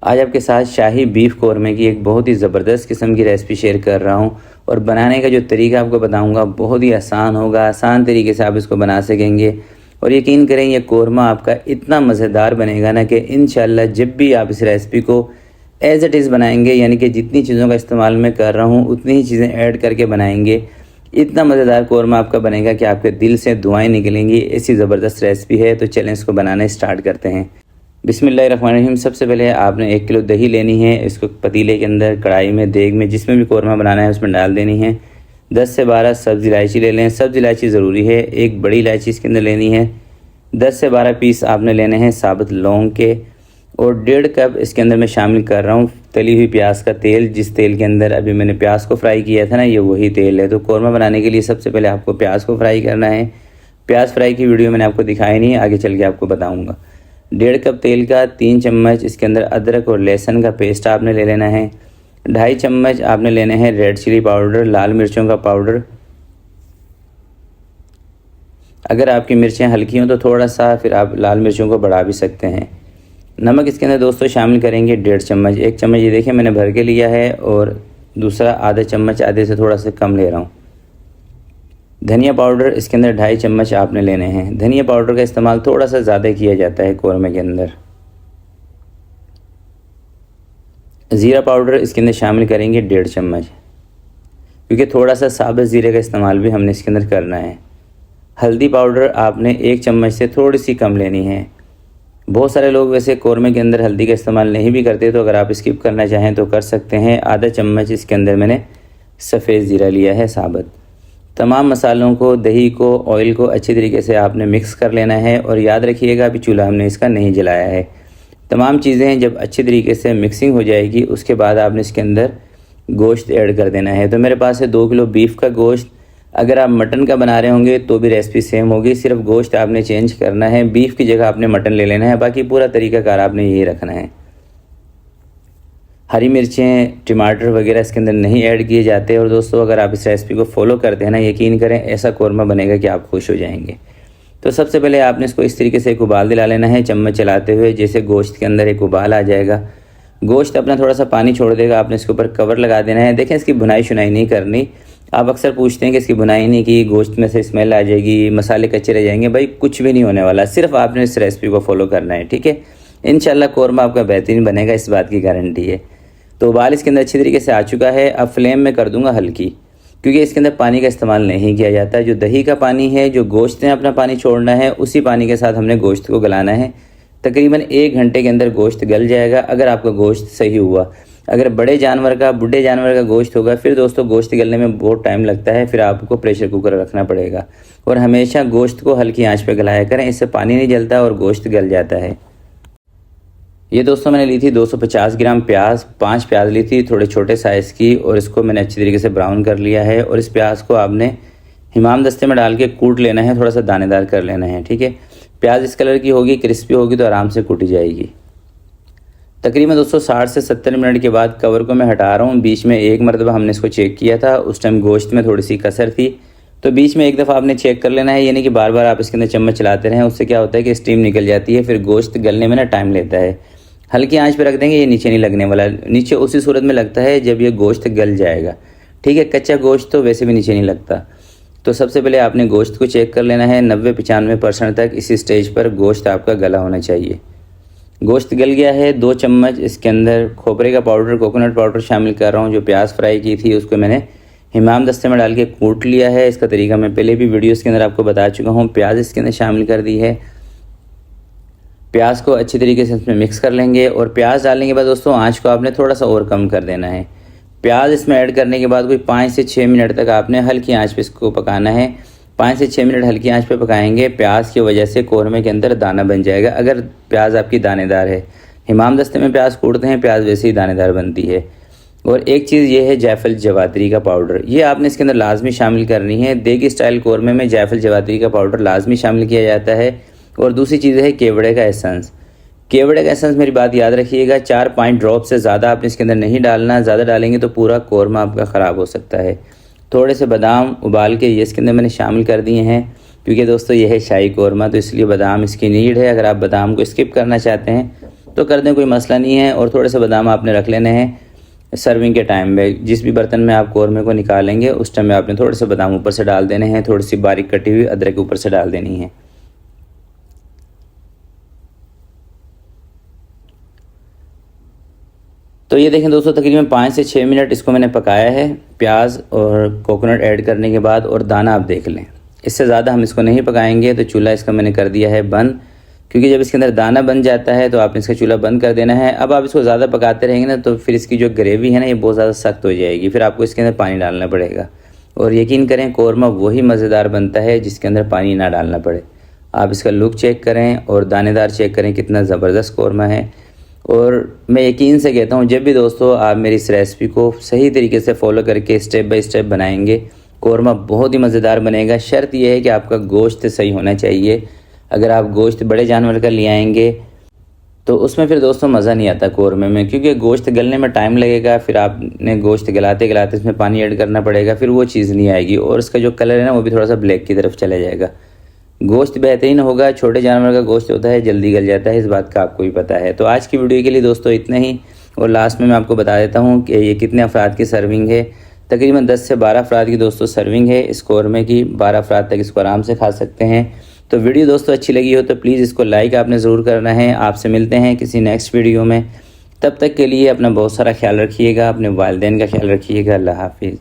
आज आपके साथ शाही बीफ कौरमे की एक बहुत ही ज़बरदस्त किस्म की रेसिपी शेयर कर रहा हूँ और बनाने का जो तरीका आपको बताऊँगा बहुत ही आसान होगा। आसान तरीके से आप इसको बना सकेंगे और यकीन करें ये कौरमा आपका इतना मज़ेदार बनेगा ना कि इंशाल्लाह जब भी आप इस रेसिपी को एज़ इट इज़ बनाएंगे, यानी कि जितनी चीज़ों का इस्तेमाल मैं कर रहा हूँ उतनी ही चीज़ें ऐड करके बनाएंगे, इतना मज़ेदार कौरमा आपका बनेगा कि आपके दिल से दुआएं निकलेंगी। ऐसी ज़बरदस्त रेसिपी है, तो चलें इसको बनाना स्टार्ट करते हैं। बिस्मिल्लाहिर्रहमानिर्रहीम। सबसे पहले आपने 1 किलो दही लेनी है। इसको पतीले के अंदर, कढ़ाई में, देग में, जिसमें भी कौरमा बनाना है उसमें डाल देनी है। 10 से 12 सब्ज़ इलायची ले लें। सब्ज़ इलायची ज़रूरी है। एक बड़ी इलायची इसके अंदर लेनी है। 10 से 12 पीस आपने लेने हैं साबुत लौंग के और 1.5 कप इसके अंदर मैं शामिल कर रहा हूँ तली हुई प्याज का तेल। जिस तेल के अंदर अभी मैंने प्याज को फ्राई किया था ना, ये वही तेल है। तो कौरमा बनाने के लिए सबसे पहले आपको प्याज को फ्राई करना है। प्याज फ्राई की वीडियो मैंने आपको दिखाई नहीं है, आगे चल के आपको बताऊँगा। 1.5 कप तेल का 3 चम्मच इसके अंदर अदरक और लहसुन का पेस्ट आपने ले लेना है। 2.5 चम्मच आपने लेने हैं रेड चिली पाउडर, लाल मिर्चों का पाउडर। अगर आपकी मिर्चें हल्की हों तो थोड़ा सा फिर आप लाल मिर्चों को बढ़ा भी सकते हैं। नमक इसके अंदर दोस्तों शामिल करेंगे 1.5 चम्मच। 1 चम्मच ये देखिए मैंने भर के लिया है और दूसरा आधा चम्मच, आधे से थोड़ा सा कम ले रहा हूँ। धनिया पाउडर इसके अंदर 2.5 चम्मच आपने लेने हैं। धनिया पाउडर का इस्तेमाल थोड़ा सा ज़्यादा किया जाता है कौरमे के अंदर। ज़ीरा पाउडर इसके अंदर शामिल करेंगे 1.5 चम्मच, क्योंकि थोड़ा सा साबुत ज़ीरे का इस्तेमाल भी हमने इसके अंदर करना है। हल्दी पाउडर आपने 1 चम्मच से थोड़ी सी कम लेनी है। बहुत सारे लोग वैसे कौरमे के अंदर हल्दी का इस्तेमाल नहीं भी करते, तो अगर आप स्किप करना चाहें तो कर सकते हैं। आधा चम्मच इसके अंदर मैंने सफ़ेद ज़ीरा लिया है साबुत। तमाम मसालों को, दही को, ऑयल को अच्छी तरीके से आपने मिक्स कर लेना है और याद रखिएगा अभी चूल्हा हमने इसका नहीं जलाया है। तमाम चीज़ें जब अच्छी तरीके से मिक्सिंग हो जाएगी उसके बाद आपने इसके अंदर गोश्त ऐड कर देना है। तो मेरे पास है 2 किलो बीफ का गोश्त। अगर आप मटन का बना रहे होंगे तो भी रेसिपी सेम होगी, सिर्फ गोश्त आपने चेंज करना है। बीफ की जगह आपने मटन ले लेना है, बाकी पूरा तरीकाकार आपने यही रखना है। हरी मिर्चें, टमाटर वगैरह इसके अंदर नहीं ऐड किए जाते। और दोस्तों अगर आप इस रेसिपी को फॉलो करते हैं ना, यकीन करें ऐसा कौरमा बनेगा कि आप खुश हो जाएंगे। तो सबसे पहले आपने इसको इस तरीके से एक उबाल दिला लेना है चम्मच चलाते हुए। जैसे गोश्त के अंदर एक उबाल आ जाएगा, गोश्त अपना थोड़ा सा पानी छोड़ देगा, आपने इसके ऊपर कवर लगा देना है। देखें इसकी भुनाई शुनाई नहीं करनी। आप अक्सर पूछते हैं कि इसकी भुनाई नहीं की, गोश्त में से स्मेल आ जाएगी, मसाले कच्चे रह जाएंगे। भाई कुछ भी नहीं होने वाला, सिर्फ आपने इस रेसिपी को फॉलो करना है, ठीक है। इंशाल्लाह कौरमा आपका बेहतरीन बनेगा, इस बात की गारंटी है। तो उबाल इसके अंदर अच्छी तरीके से आ चुका है। अब फ्लेम में कर दूंगा हल्की, क्योंकि इसके अंदर पानी का इस्तेमाल नहीं किया जाता। जो दही का पानी है, जो गोश्त ने अपना पानी छोड़ना है, उसी पानी के साथ हमने गोश्त को गलाना है। तकरीबन 1 घंटे के अंदर गोश्त गल जाएगा, अगर आपका गोश्त सही हुआ। अगर बड़े जानवर का, बुढ़े जानवर का गोश्त होगा फिर दोस्तों गोश्त गलने में बहुत टाइम लगता है, फिर आपको प्रेशर कुकर रखना पड़ेगा। और हमेशा गोश्त को हल्की आंच पे गलाया करें, इससे पानी नहीं जलता और गोश्त गल जाता है। ये दोस्तों मैंने ली थी 250 ग्राम प्याज, 5 प्याज ली थी थोड़े छोटे साइज़ की, और इसको मैंने अच्छी तरीके से ब्राउन कर लिया है। और इस प्याज को आपने हिमाम दस्ते में डाल के कूट लेना है, थोड़ा सा दानेदार कर लेना है, ठीक है। प्याज इस कलर की होगी, क्रिस्पी होगी तो आराम से कूटी जाएगी। तकरीबन दोस्तों 60 से 70 मिनट के बाद कवर को मैं हटा रहा हूँ। बीच में एक मरतबा हमने इसको चेक किया था, उस टाइम गोश्त में थोड़ी सी कसर थी, तो बीच में एक दफ़ा आपने चेक कर लेना है। यानी कि बार बार आप इसके अंदर चम्मच चलाते रहें, उससे क्या होता है कि स्टीम निकल जाती है, फिर गोश्त गलने में ना टाइम लेता है। हल्की आंच पे रख देंगे, ये नीचे नहीं लगने वाला। नीचे उसी सूरत में लगता है जब ये गोश्त गल जाएगा, ठीक है। कच्चा गोश्त तो वैसे भी नीचे नहीं लगता। तो सबसे पहले आपने गोश्त को चेक कर लेना है। 90-95% तक इसी स्टेज पर गोश्त आपका गला होना चाहिए। गोश्त गल गया है। 2 चम्मच इसके अंदर खोपरे का पाउडर, कोकोनट पाउडर शामिल कर रहा हूँ। जो प्याज फ्राई की थी उसको मैंने हिमाम दस्ते में डाल के कूट लिया है। इसका तरीका मैं पहले भी वीडियोस के अंदर आपको बता चुका हूँ। प्याज इसके अंदर शामिल कर दी है। प्याज को अच्छी तरीके से इसमें मिक्स कर लेंगे और प्याज डालने के बाद दोस्तों आँच को आपने थोड़ा सा और कम कर देना है। प्याज इसमें ऐड करने के बाद कोई 5 से 6 मिनट तक आपने हल्की आँच पे इसको पकाना है। 5 से 6 मिनट हल्की आंच पे पकाएंगे। प्याज की वजह से कौरमे के अंदर दाना बन जाएगा, अगर प्याज आपकी दानेदार है। हिमाम दस्ते में प्याज कूटते हैं, प्याज वैसे ही दानेदार बनती है। और एक चीज़ ये है जायफल जवातरी का पाउडर, ये आपने इसके अंदर लाजमी शामिल करनी है। देगी स्टाइल कौरमे में जायफल जवातरी का पाउडर लाजमी शामिल किया जाता है। और दूसरी चीज़ है केवड़े का एसेंस। केवड़े का एसेंस मेरी बात याद रखिएगा, 4-5 ड्रॉप से ज़्यादा आपने इसके अंदर नहीं डालना। ज़्यादा डालेंगे तो पूरा कौरमा आपका ख़राब हो सकता है। थोड़े से बादाम उबाल के ये इसके अंदर मैंने शामिल कर दिए हैं, क्योंकि दोस्तों ये है शाही कौरमा, तो इसलिए बादाम इसकी नीड है। अगर आप बादाम को स्किप करना चाहते हैं तो कर दें, कोई मसला नहीं है। और थोड़े से बादाम आपने रख लेने हैं सर्विंग के टाइम में। जिस भी बर्तन में आप कौरमे को निकालेंगे उस टाइम में आपने थोड़े से बादाम ऊपर से डाल देने हैं, थोड़ी सी बारीक कटी हुई अदरक ऊपर से डाल देनी है। तो ये देखें दोस्तों, तकरीबन 5 से 6 मिनट इसको मैंने पकाया है प्याज और कोकोनट ऐड करने के बाद। और दाना आप देख लें, इससे ज़्यादा हम इसको नहीं पकाएंगे। तो चूल्हा इसका मैंने कर दिया है बंद, क्योंकि जब इसके अंदर दाना बन जाता है तो आपने इसका चूल्हा बंद कर देना है। अब आप इसको ज़्यादा पकाते रहेंगे ना तो फिर इसकी जो ग्रेवी है ना ये बहुत ज़्यादा सख्त हो जाएगी, फिर आपको इसके अंदर पानी डालना पड़ेगा। और यकीन करें कौरमा वही मज़ेदार बनता है जिसके अंदर पानी ना डालना पड़े। आप इसका लुक चेक करें और दानेदार चेक करें, कितना ज़बरदस्त कौरमा है। और मैं यकीन से कहता हूँ जब भी दोस्तों आप मेरी इस रेसिपी को सही तरीके से फॉलो करके स्टेप बाय स्टेप बनाएंगे, कौरमा बहुत ही मज़ेदार बनेगा। शर्त यह है कि आपका गोश्त सही होना चाहिए। अगर आप गोश्त बड़े जानवर का ले आएंगे तो उसमें फिर दोस्तों मज़ा नहीं आता कौरमे में, क्योंकि गोश्त गलने में टाइम लगेगा। फिर आपने गोश्त गलाते गलाते इसमें पानी ऐड करना पड़ेगा, फिर वो चीज़ नहीं आएगी और उसका जो कलर है ना वो भी थोड़ा सा ब्लैक की तरफ चला जाएगा। गोश्त बेहतरीन होगा। छोटे जानवर का गोश्त होता है जल्दी गल जाता है, इस बात का आपको भी पता है। तो आज की वीडियो के लिए दोस्तों इतना ही। और लास्ट में मैं आपको बता देता हूँ कि ये कितने अफराद की सर्विंग है। तकरीबन 10 से 12 अफराद की दोस्तों सर्विंग है इस कौरमे की। 12 अफराद तक इसको आराम से खा सकते हैं। तो वीडियो दोस्तों अच्छी लगी हो तो प्लीज़ इसको लाइक आपने ज़रूर करना है। आपसे मिलते हैं किसी नेक्स्ट वीडियो में। तब तक के लिए अपना बहुत सारा ख्याल रखिएगा, अपने वालिदैन का ख्याल रखिएगा। अल्लाह हाफिज़।